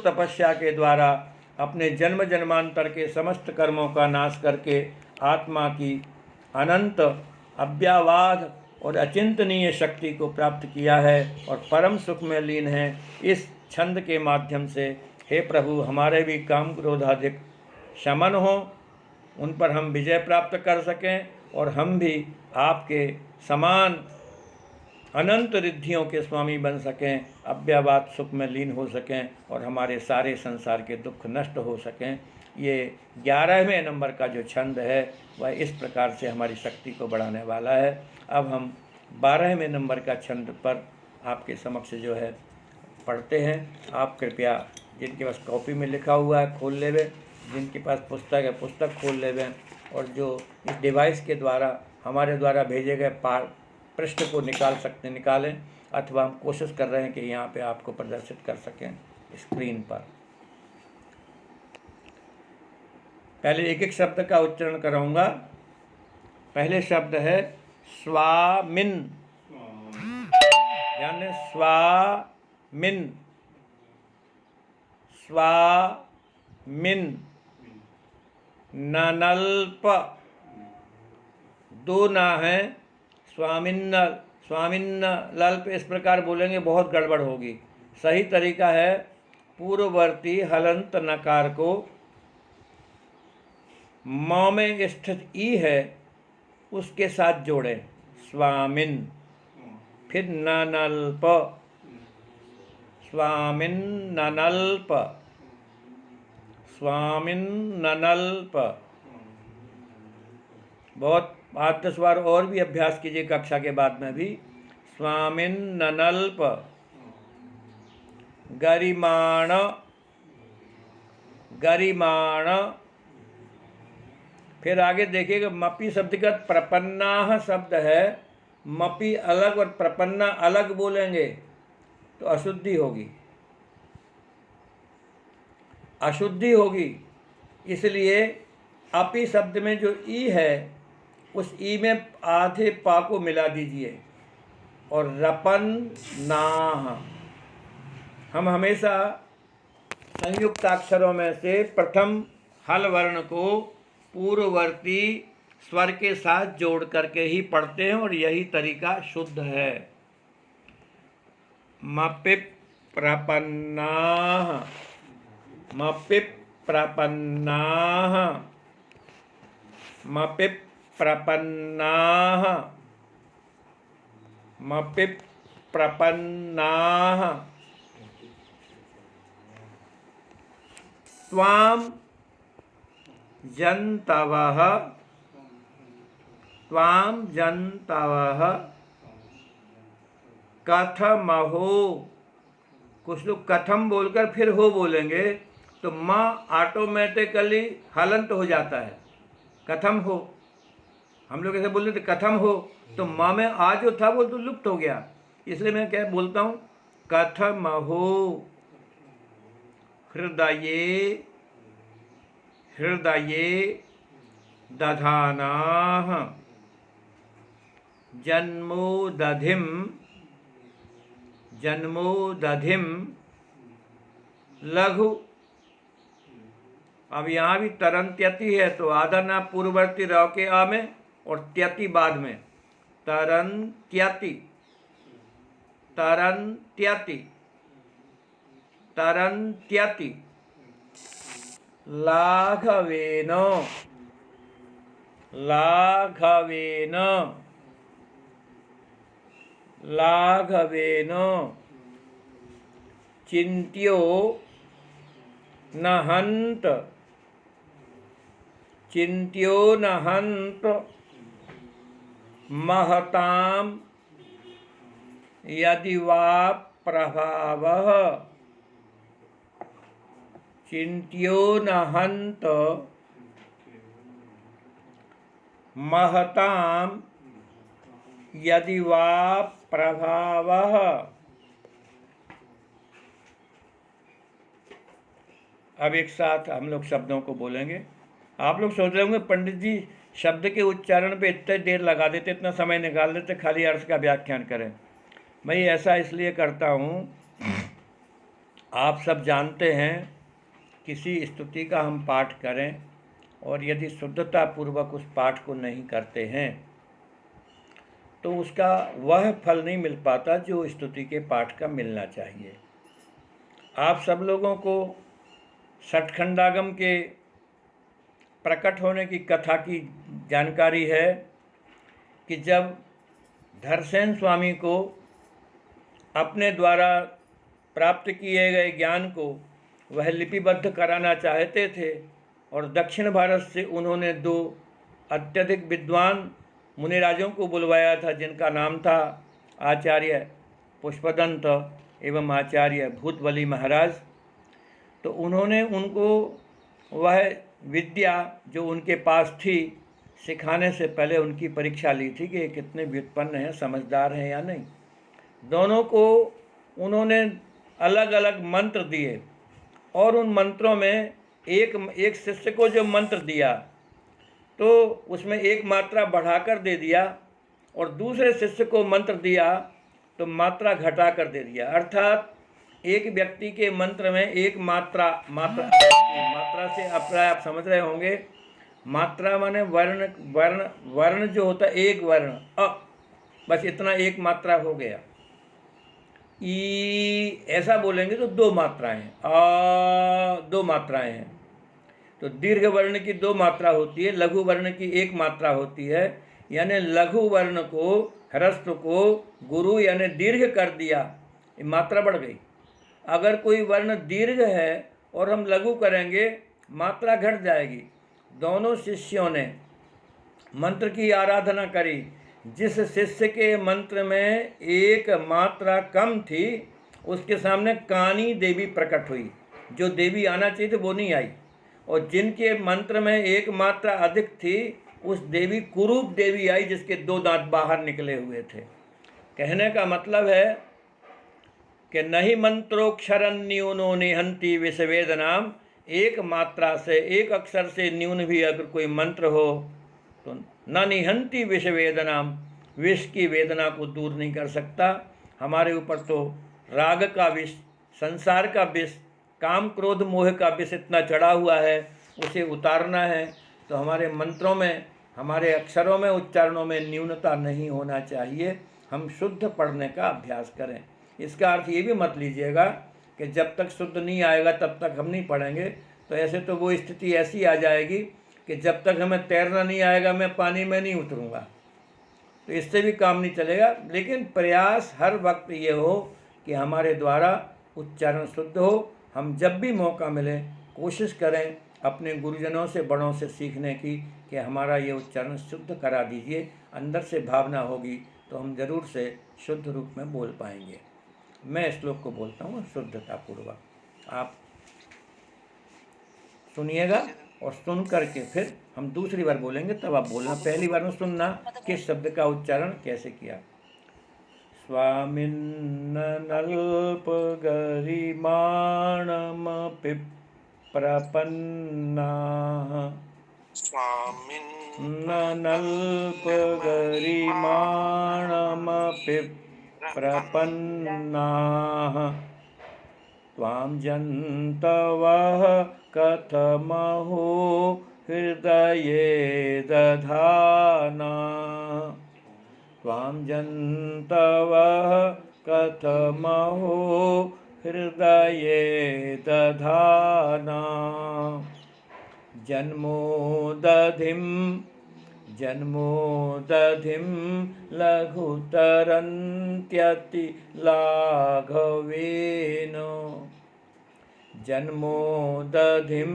तपस्या के द्वारा अपने जन्म जन्मांतर के समस्त कर्मों का नाश करके आत्मा की अनंत अव्यावाद और अचिंतनीय शक्ति को प्राप्त किया है और परम सुख में लीन है। इस छंद के माध्यम से हे प्रभु, हमारे भी काम क्रोधाधिक शमन हो, उन पर हम विजय प्राप्त कर सकें और हम भी आपके समान अनंत रिद्धियों के स्वामी बन सकें, अव्यावाद सुख में लीन हो सकें और हमारे सारे संसार के दुख नष्ट हो सकें। ये 11वें नंबर का जो छंद है वह इस प्रकार से हमारी शक्ति को बढ़ाने वाला है। अब हम 12वें नंबर का छंद पर आपके समक्ष जो है पढ़ते हैं। आप कृपया, जिनके पास कॉपी में लिखा हुआ है खोल लेवे, जिनके पास पुस्तक है पुस्तक खोल लेवे, और जो इस डिवाइस के द्वारा हमारे द्वारा भेजे गए पृष्ठ को निकालें, अथवा हम कोशिश कर रहे हैं कि यहाँ पे आपको प्रदर्शित कर सकें स्क्रीन पर। पहले एक एक शब्द का उच्चारण कराऊंगा। पहले शब्द है स्वामिन, यानी स्वामिन, स्वामिन। ननल्प, दो ना है, स्वामिन्न, स्वामिन्न लल्प इस प्रकार बोलेंगे बहुत गड़बड़ होगी। सही तरीका है पूर्ववर्ती हलंत नकार को म में स्थित ई है उसके साथ जोड़ें, स्वामिन, फिर ननल्प, स्वामिन ननल्प, स्वामिन ननल्प। बहुत 8-10 बार और भी अभ्यास कीजिए कक्षा के बाद में भी। स्वामिन ननल्प, गरिमाण, गरिमाण। फिर आगे देखिएगा, मपी शब्द का प्रपन्ना शब्द है। मपी अलग और प्रपन्ना अलग बोलेंगे तो अशुद्धि होगी, अशुद्धि होगी। इसलिए अपी शब्द में जो ई है उस ई में आधे पा को मिला दीजिए और रपन नाह। हम हमेशा संयुक्त अक्षरों में से प्रथम हल वर्ण को पूर्ववर्ती स्वर के साथ जोड़ करके ही पढ़ते हैं और यही तरीका शुद्ध है। मपिप प्रपन्नाह, मपिप प्रपन्नाह, मपिप प्रपन्नाह, मपिप प्रपन्नाह। त्वाम जन्तवः, त्वाम जन्तवः कथमहो। कुछ लोग कथम बोलकर फिर हो बोलेंगे तो माँ ऑटोमेटिकली हलंत हो जाता है, कथम हो। हम लोग ऐसे बोलते थे कथम हो, तो माँ में आ जो था वो तो लुप्त हो गया। इसलिए मैं क्या बोलता हूँ, कथमहो। हृदये, हृदये दधानाः, जन्मोदधिं, जन्मोदधिं लघु। अब यहाँ भी तरंत्यति है तो आधा ना पूर्ववर्ती रव के आ में और त्यति बाद में, तरंत्यति, तरंत्यति, तरंत्यति। लाघवेन, लाघवेन, लाघवेन। चिन्त्यो न हन्त, चिन्त्यो न हन्त महतां यदि वा प्रभावः। चिन्त्यो न हन्त महतां यदि वा प्रभावः। अब एक साथ हम लोग शब्दों को बोलेंगे। आप लोग सोच रहे होंगे पंडित जी शब्द के उच्चारण पे इतने देर लगा देते, इतना समय निकाल देते, खाली अर्थ का व्याख्यान करें। मैं ऐसा इसलिए करता हूँ आप सब जानते हैं, किसी स्तुति का हम पाठ करें और यदि शुद्धतापूर्वक उस पाठ को नहीं करते हैं तो उसका वह फल नहीं मिल पाता जो स्तुति के पाठ का मिलना चाहिए। आप सब लोगों को सठखंडागम के प्रकट होने की कथा की जानकारी है कि जब धरसेन स्वामी को अपने द्वारा प्राप्त किए गए ज्ञान को वह लिपिबद्ध कराना चाहते थे और दक्षिण भारत से उन्होंने 2 अत्यधिक विद्वान मुनिराजों को बुलवाया था, जिनका नाम था आचार्य पुष्पदंत एवं आचार्य भूतबली महाराज। तो उन्होंने उनको वह विद्या जो उनके पास थी सिखाने से पहले उनकी परीक्षा ली थी कि ये कितने व्युत्पन्न हैं, समझदार हैं या नहीं। दोनों को उन्होंने अलग अलग मंत्र दिए और उन मंत्रों में एक शिष्य को जो मंत्र दिया तो उसमें एक मात्रा बढ़ाकर दे दिया और दूसरे शिष्य को मंत्र दिया तो मात्रा घटाकर दे दिया। अर्थात एक व्यक्ति के मंत्र में एक मात्रा से अपना आप समझ रहे होंगे। मात्रा माने वर्ण जो होता है, एक वर्ण बस इतना एक मात्रा हो गया। ई ऐसा बोलेंगे तो 2 मात्राएं, 2 मात्राएं हैं। तो दीर्घ वर्ण की 2 मात्रा होती है, लघु वर्ण की 1 मात्रा होती है। यानी लघु वर्ण को, ह्रस्व को गुरु यानी दीर्घ कर दिया, ये मात्रा बढ़ गई। अगर कोई वर्ण दीर्घ है और हम लघु करेंगे मात्रा घट जाएगी। दोनों शिष्यों ने मंत्र की आराधना करी। जिस शिष्य के मंत्र में 1 मात्रा कम थी उसके सामने कानी देवी प्रकट हुई। जो देवी आना चाहिए थी वो नहीं आई, और जिनके मंत्र में 1 मात्रा अधिक थी उस देवी कुरूप देवी आई, जिसके 2 दांत बाहर निकले हुए थे। कहने का मतलब है कि नहीं मंत्रोक्षरन न्यूनो निहंति विषवेदनाम। 1 मात्रा से, 1 अक्षर से न्यून भी अगर कोई मंत्र हो तो न निहंति विषवेदनाम, विष की वेदना को दूर नहीं कर सकता। हमारे ऊपर तो राग का विष, संसार का विष, काम क्रोध मोह का विष इतना चढ़ा हुआ है, उसे उतारना है तो हमारे मंत्रों में, हमारे अक्षरों में, उच्चारणों में न्यूनता नहीं होना चाहिए। हम शुद्ध पढ़ने का अभ्यास करें। इसका अर्थ ये भी मत लीजिएगा कि जब तक शुद्ध नहीं आएगा तब तक हम नहीं पढ़ेंगे। तो ऐसे तो वो स्थिति ऐसी आ जाएगी कि जब तक हमें तैरना नहीं आएगा मैं पानी में नहीं उतरूँगा, तो इससे भी काम नहीं चलेगा। लेकिन प्रयास हर वक्त ये हो कि हमारे द्वारा उच्चारण शुद्ध हो। हम जब भी मौका मिले कोशिश करें अपने गुरुजनों से, बड़ों से सीखने की कि हमारा ये उच्चारण शुद्ध करा दीजिए। अंदर से भावना होगी तो हम ज़रूर से शुद्ध रूप में बोल पाएंगे। मैं श्लोक को बोलता हूँ शुद्धतापूर्वक, आप सुनिएगा और सुन करके फिर हम दूसरी बार बोलेंगे, तब आप बोलना। पहली बार में सुनना किस शब्द का उच्चारण कैसे किया। स्वामिन्नल्पगरिमाणमपि प्रपन्नाः, स्वामिन्नल्पगरिमाणमपि प्रपन्नाः, त्वां जन्तवः कथमहो हृदये दधाना, त्वां जन्तवः कथमहो हृदये दधाना, जन्मोदधिं लघुतरन्त्यतिलाघवेन, जन्मोदधिं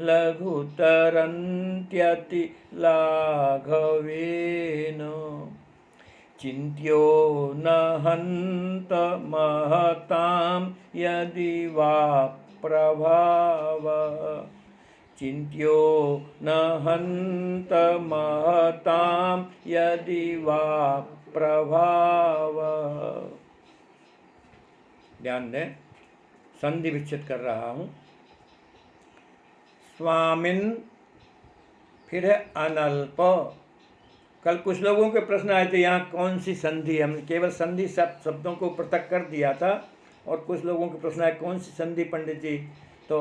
लघुतरन्त्यतिलाघवेन, चिन्त्यो न हन्त महतां यदि वा प्रभावः, चिन्त्यो न हन्त महतां यदि वा प्रभावः। ध्यान दें, संधि विच्छेद कर रहा हूँ। स्वामिन, फिर है अनल्प। कल कुछ लोगों के प्रश्न आए थे यहाँ कौन सी संधि, हमने केवल संधि शब्दों को पृथक कर दिया था, और कुछ लोगों के प्रश्न है कौन सी संधि पंडित जी। तो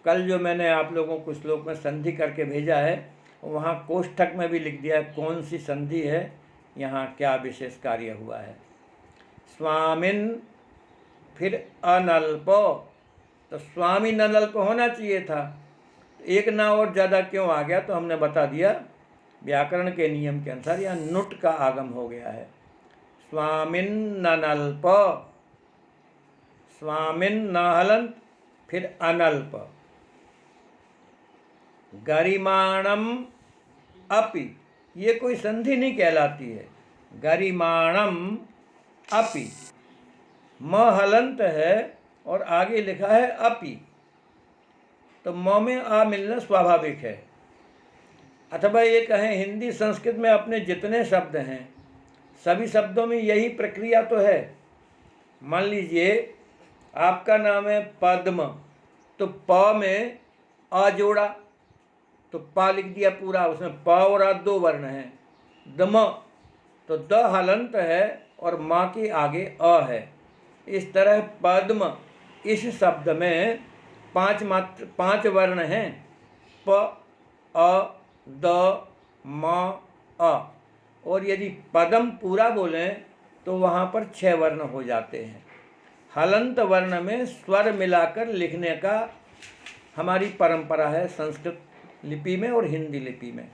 कल जो मैंने आप लोगों को श्लोक में संधि करके भेजा है, वहाँ कोष्ठक में भी लिख दिया है कौन सी संधि है, यहाँ क्या विशेष कार्य हुआ है। स्वामिन, फिर अनल्प, तो स्वामी नल्प होना चाहिए था, एक ना और ज़्यादा क्यों आ गया, तो हमने बता दिया व्याकरण के नियम के अनुसार यहाँ नुट का आगम हो गया है। स्वामिन नल्प, स्वामिन न हलंत, फिर अनल्प। गरिमाणम अपि, ये कोई संधि नहीं कहलाती है। गरिमाणम अपि, म हलंत है और आगे लिखा है अपि, तो म में आ मिलना स्वाभाविक है। अथवा ये कहें हिंदी संस्कृत में अपने जितने शब्द हैं सभी शब्दों में यही प्रक्रिया तो है। मान लीजिए आपका नाम है पद्म, तो प में आ जोड़ा तो पा लिख दिया पूरा, उसमें प और आ दो वर्ण हैं। दम, तो द हलंत है और माँ के आगे अ है। इस तरह पद्म, इस शब्द में पांच वर्ण हैं, प, अ, द, म, अ। और यदि पदम पूरा बोलें तो वहाँ पर 6 वर्ण हो जाते हैं। हलंत वर्ण में स्वर मिलाकर लिखने का हमारी परंपरा है संस्कृत लिपि में और हिंदी लिपि में।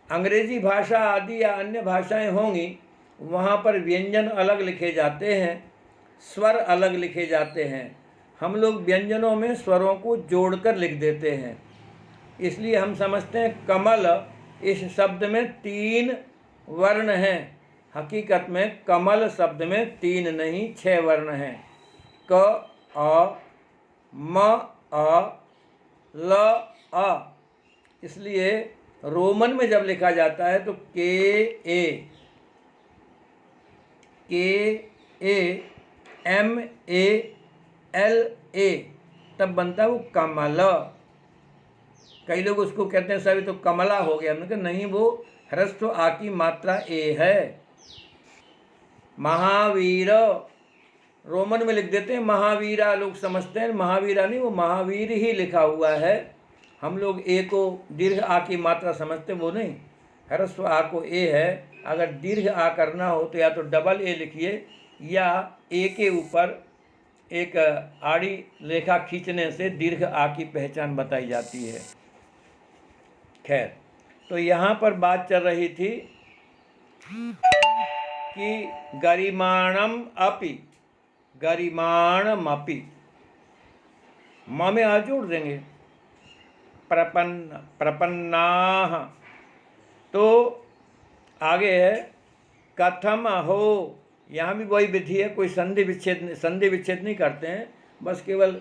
अंग्रेजी भाषा आदि या अन्य भाषाएं होंगी, वहाँ पर व्यंजन अलग लिखे जाते हैं, स्वर अलग लिखे जाते हैं। हम लोग व्यंजनों में स्वरों को जोड़कर लिख देते हैं, इसलिए हम समझते हैं कमल, इस शब्द में 3 वर्ण हैं। हकीकत में कमल शब्द में 3 नहीं 6 वर्ण हैं। क, अ, म, अ, ल, अ। इसलिए रोमन में जब लिखा जाता है तो के A M A L A, तब बनता है वो कमल। कई लोग उसको कहते हैं सभी तो कमला हो गया, हमने कहा नहीं, वो ह्रस्व आ की मात्रा ए है। महावीर, रोमन में लिख देते हैं महावीरा, लोग समझते हैं महावीरा नहीं, वो महावीर ही लिखा हुआ है। हम लोग ए को दीर्घ आ की मात्रा समझते, वो नहीं, ह्रस्व आ को ए है। अगर दीर्घ आ करना हो तो या तो डबल ए लिखिए या ए के ऊपर एक आड़ी रेखा खींचने से दीर्घ आ की पहचान बताई जाती है। खैर, तो यहाँ पर बात चल रही थी कि गरिमाणम अपि, गरिमाणम अपि, म में आ जोड़ देंगे। प्रपन्न, प्रपन्नाः, तो आगे है कथम हो, यहाँ भी वही विधि है, कोई संधि विच्छेद नहीं करते हैं, बस केवल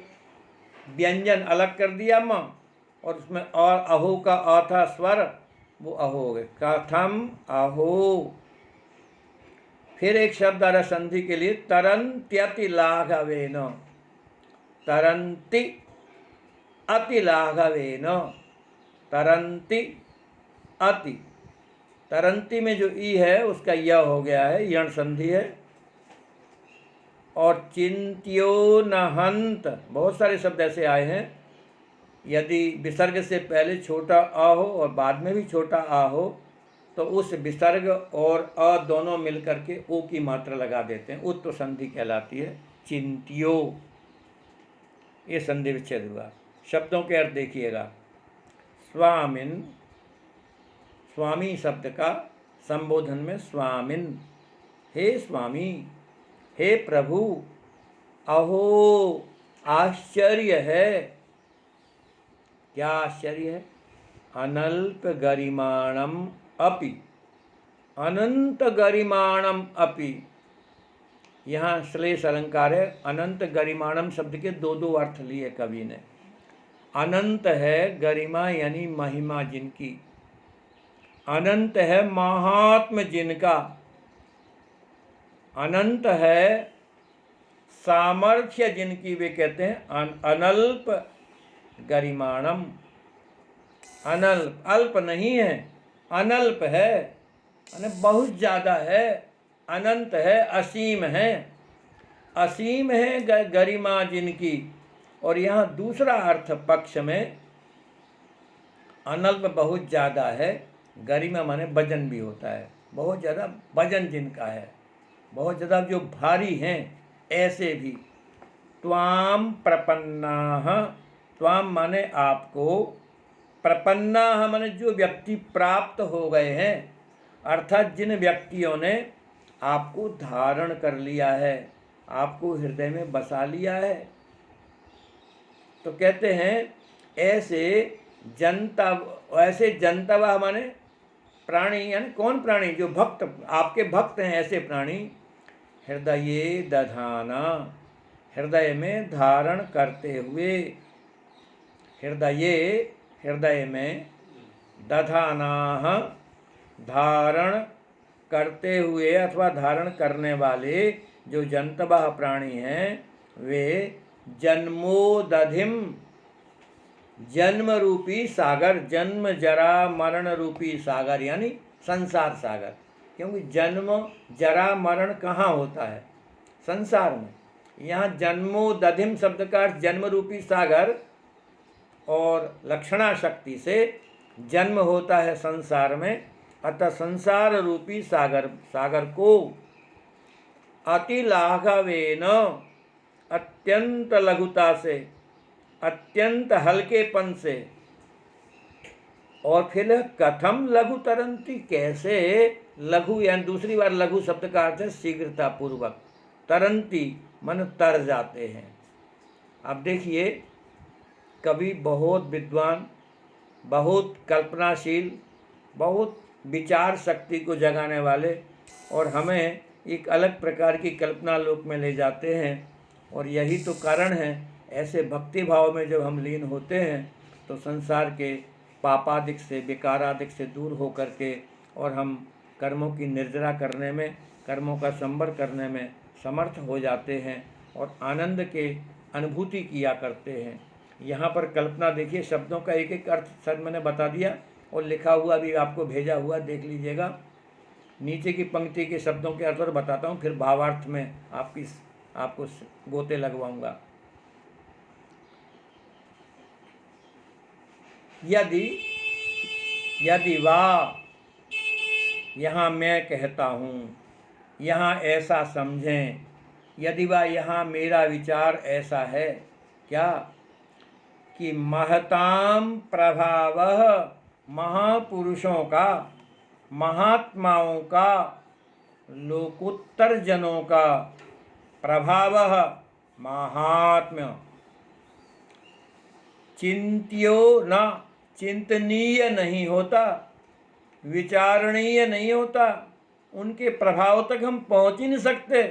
व्यंजन अलग कर दिया म, और उसमें और अहो का अ था स्वर, वो अहो हो गए, कथम अहो। फिर एक शब्द आ रहा संधि के लिए, तरन्त्यति लाघवेन, तरन्ति अति लाघवेन, तरन्ति अति, तरंती में जो ई है उसका य हो गया है, यण संधि है। और चिंत्यो नहंत, बहुत सारे शब्द ऐसे आए हैं, यदि विसर्ग से पहले छोटा अ हो और बाद में भी छोटा आ हो तो उस विसर्ग और अ दोनों मिलकर के ओ की मात्रा लगा देते हैं, उत्तर संधि कहलाती है। चिंत्यो, ये संधि विच्छेद हुआ। शब्दों के अर्थ देखिएगा, स्वामिन, स्वामी शब्द का संबोधन में स्वामिन, हे स्वामी, हे प्रभु, अहो आश्चर्य है, क्या आश्चर्य है, अनल्प गरिमाणम अपि, अनंत गरिमाणम अपि। यहाँ श्लेष अलंकार है, अनंत गरिमाणम शब्द के 2 अर्थ लिए कवि ने। अनंत है गरिमा यानी महिमा जिनकी, अनंत है महात्म जिनका, अनंत है सामर्थ्य जिनकी, वे कहते हैं अनल्प गरिमाणम। अनल्प, अल्प नहीं है, अनल्प है, यानी बहुत ज़्यादा है, अनंत है, असीम है। असीम है गरिमा जिनकी। और यहाँ दूसरा अर्थ पक्ष में अनल्प बहुत ज़्यादा है, गरिमा माने वजन भी होता है, बहुत ज़्यादा वजन जिनका है, बहुत ज़्यादा जो भारी हैं ऐसे भी। त्वाम प्रपन्नाः, त्वाम माने आपको, प्रपन्नाः माने जो व्यक्ति प्राप्त हो गए हैं, अर्थात जिन व्यक्तियों ने आपको धारण कर लिया है, आपको हृदय में बसा लिया है। तो कहते हैं ऐसे जनतवा माने प्राणी, यानी कौन प्राणी? जो भक्त, आपके भक्त हैं ऐसे प्राणी। हृदये दधाना, हृदय में धारण करते हुए, हृदय में दधाना, धारण करते हुए अथवा धारण करने वाले जो जंतवः प्राणी हैं, वे जन्मोदधिम, जन्म रूपी सागर, जन्म जरा मरण रूपी सागर, यानी संसार सागर। क्योंकि जन्म जरा मरण कहाँ होता है? संसार में। यहाँ जन्मोदधिम शब्द का अर्थ जन्म रूपी सागर, और लक्षणा शक्ति से जन्म होता है संसार में, अतः संसार रूपी सागर को अति लाघवेन, अत्यंत लघुता से, अत्यंत हल्केपन से, और फिर कथम लघु तरंती, कैसे लघु, यानी दूसरी बार लघु शब्द का अर्थ है शीघ्रता पूर्वक, तरंती मन तर जाते हैं। अब देखिए, कवि बहुत विद्वान, बहुत कल्पनाशील, बहुत विचार शक्ति को जगाने वाले, और हमें एक अलग प्रकार की कल्पना लोक में ले जाते हैं। और यही तो कारण है, ऐसे भक्ति भाव में जब हम लीन होते हैं तो संसार के पापादिक से, विकारादिक से दूर हो करके, और हम कर्मों की निर्जरा करने में, कर्मों का संवर करने में समर्थ हो जाते हैं, और आनंद के अनुभूति किया करते हैं। यहाँ पर कल्पना देखिए, शब्दों का एक एक अर्थ सर मैंने बता दिया, और लिखा हुआ भी आपको भेजा हुआ, देख लीजिएगा। नीचे की पंक्ति के शब्दों के अर्थ और बताता हूँ, फिर भावार्थ में आपको गोते लगवाऊंगा। यदि वा, यहाँ मैं कहता हूँ, यहाँ ऐसा समझें, यदि वा, यहाँ मेरा विचार ऐसा है क्या कि महताम प्रभावः, महापुरुषों का, महात्माओं का, लोकोत्तर जनों का प्रभावः महात्म्य, चिंत्यो न, चिंतनीय नहीं होता, विचारणीय नहीं होता, उनके प्रभाव तक हम पहुंच ही नहीं सकते।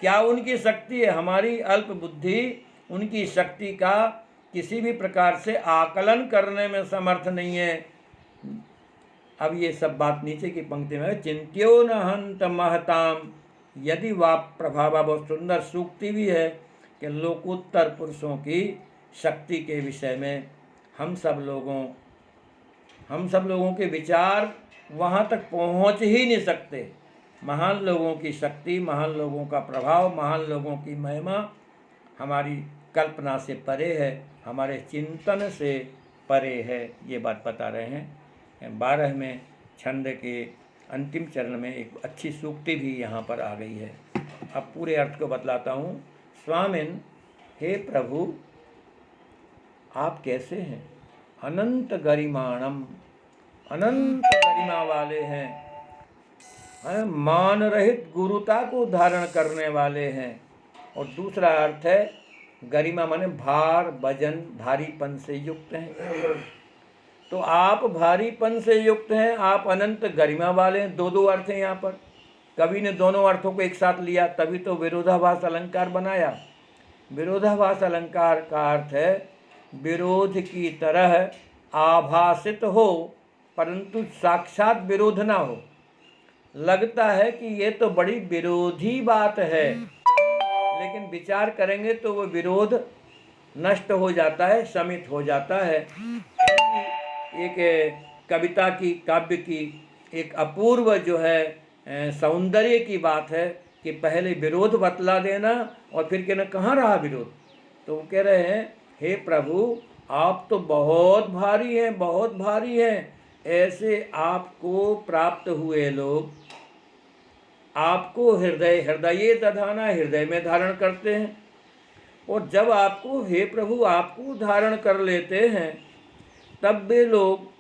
क्या उनकी शक्ति है? हमारी अल्प बुद्धि उनकी शक्ति का किसी भी प्रकार से आकलन करने में समर्थ नहीं है। अब ये सब बात नीचे की पंक्ति में, चिंत्यो न हंत महताम, यदि वा प्रभाव, बहुत सुंदर सूक्ति भी है कि लोकोत्तर पुरुषों की शक्ति के विषय में हम सब लोगों के विचार वहाँ तक पहुँच ही नहीं सकते। महान लोगों की शक्ति, महान लोगों का प्रभाव, महान लोगों की महिमा हमारी कल्पना से परे है, हमारे चिंतन से परे है। ये बात बता रहे हैं। 12वें छंद के अंतिम चरण में एक अच्छी सूक्ति भी यहाँ पर आ गई है। अब पूरे अर्थ को बतलाता हूँ। स्वामिन, हे प्रभु, आप कैसे हैं? अनंत गरिमाणम, अनंत गरिमा वाले हैं, मान रहित गुरुता को धारण करने वाले हैं। और दूसरा अर्थ है गरिमा माने भार, वजन, भारीपन से युक्त हैं। तो आप भारीपन से युक्त हैं, आप अनंत गरिमा वाले हैं। दो अर्थ हैं यहाँ पर। कवि ने दोनों अर्थों को एक साथ लिया, तभी तो विरोधाभास अलंकार बनाया। विरोधाभास अलंकार का अर्थ है विरोध की तरह आभासित हो, परंतु साक्षात विरोध ना हो। लगता है कि ये तो बड़ी विरोधी बात है, लेकिन विचार करेंगे तो वो विरोध नष्ट हो जाता है, शमित हो जाता है। एक कविता की, काव्य की एक अपूर्व जो है सौंदर्य की बात है कि पहले विरोध बतला देना और फिर कहना कहाँ रहा विरोध। तो वो कह रहे हैं, हे प्रभु आप तो बहुत भारी हैं, बहुत भारी हैं। ऐसे आपको प्राप्त हुए लोग आपको हृदय दधाना, हृदय में धारण करते हैं। और जब आपको, हे प्रभु आपको धारण कर लेते हैं, तब वे लोग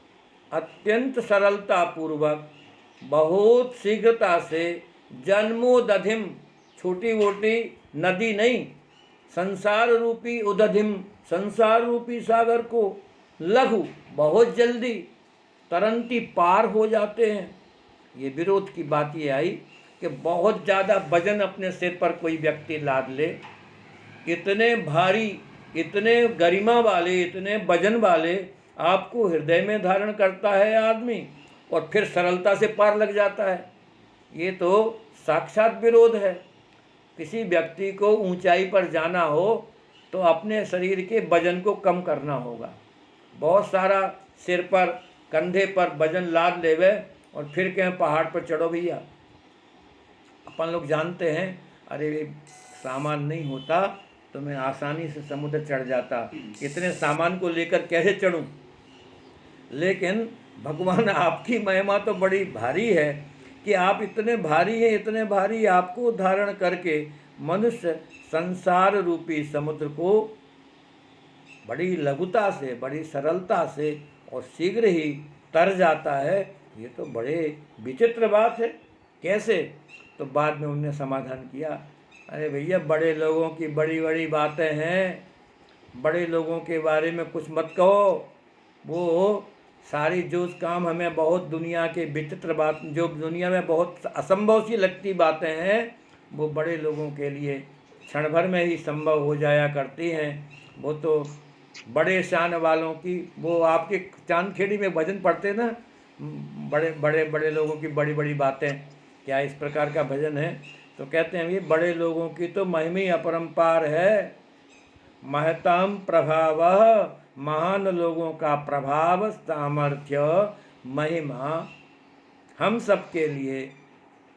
अत्यंत सरलता पूर्वक बहुत शीघ्रता से जन्मोदधिम, छोटी मोटी नदी नहीं, संसार रूपी उदधिम, संसार रूपी सागर को लघु, बहुत जल्दी तरंती पार हो जाते हैं। ये विरोध की बात ये आई कि बहुत ज़्यादा वजन अपने सिर पर कोई व्यक्ति लाद ले, इतने भारी, इतने गरिमा वाले, इतने वजन वाले आपको हृदय में धारण करता है आदमी और फिर सरलता से पार लग जाता है। ये तो साक्षात विरोध है। किसी व्यक्ति को ऊंचाई पर जाना हो तो अपने शरीर के वजन को कम करना होगा। बहुत सारा सिर पर, कंधे पर वजन लाद लेवे और फिर कहें पहाड़ पर चढ़ो भैया। अपन लोग जानते हैं, अरे सामान नहीं होता तो मैं आसानी से समुद्र चढ़ जाता, इतने सामान को लेकर कैसे चढ़ूं। लेकिन भगवान आपकी महिमा तो बड़ी भारी है कि आप इतने भारी हैं, इतने भारी, आपको धारण करके मनुष्य संसार रूपी समुद्र को बड़ी लघुता से, बड़ी सरलता से और शीघ्र ही तर जाता है। ये तो बड़े विचित्र बात है। कैसे? तो बाद में उन्होंने समाधान किया, अरे भैया बड़े लोगों की बड़ी बड़ी बातें हैं, बड़े लोगों के बारे में कुछ मत कहो। वो सारी जो काम हमें बहुत दुनिया के विचित्र बात, जो दुनिया में बहुत असंभव सी लगती बातें हैं, वो बड़े लोगों के लिए क्षण भर में ही संभव हो जाया करती हैं। वो तो बड़े शान वालों की, वो आपके चांदखेड़ी में भजन पढ़ते ना, बड़े बड़े बड़े लोगों की बड़ी बड़ी बातें, क्या इस प्रकार का भजन है? तो कहते हैं ये बड़े लोगों की तो महिमा अपरंपार है। महताम प्रभाव, महान लोगों का प्रभाव, सामर्थ्य, महिमा हम सब के लिए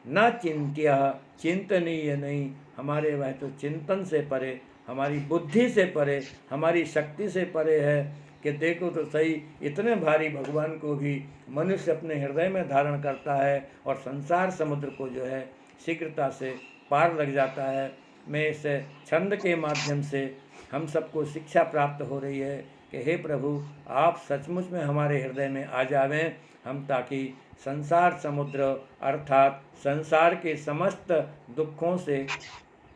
न चिंत्य, चिंतनीय नहीं, हमारे वह तो चिंतन से परे, हमारी बुद्धि से परे, हमारी शक्ति से परे है। कि देखो तो सही, इतने भारी भगवान को भी मनुष्य अपने हृदय में धारण करता है और संसार समुद्र को जो है शीघ्रता से पार लग जाता है। मैं इस छंद के माध्यम से हम सबको शिक्षा प्राप्त हो रही है कि हे प्रभु आप सचमुच में हमारे हृदय में आ जावें, हम ताकि संसार समुद्र अर्थात संसार के समस्त दुखों से,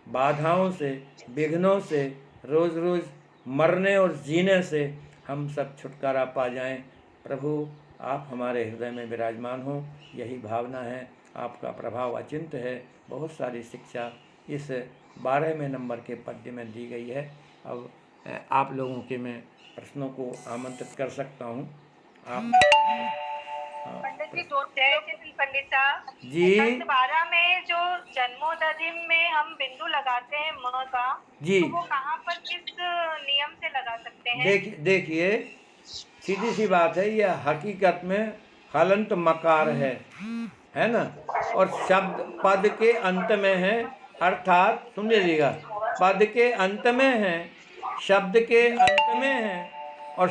बाधाओं से, विघ्नों से, रोज़ रोज़ मरने और जीने से हम सब छुटकारा पा जाएं। प्रभु आप हमारे हृदय में विराजमान हो, यही भावना है। आपका प्रभाव अचिंत्य है। बहुत सारी शिक्षा इस 12वें नंबर के पद्य में दी गई है। अब आप लोगों के मैं प्रश्नों को आमंत्रित कर सकता हूँ। आप पंडित जी, दो पंडित साहब जी। 12 में जो जन्मोदधिम में हम बिंदु लगाते हैं म का, जी, तो वो कहाँ पर किस नियम से लगा सकते हैं? देखिए सीधी सी बात है, यह हकीकत में हलंत मकार है ना। और शब्द पद के अंत में है, अर्थात सुन लीजिएगा, पद के अंत में है, शब्द के अंत में है और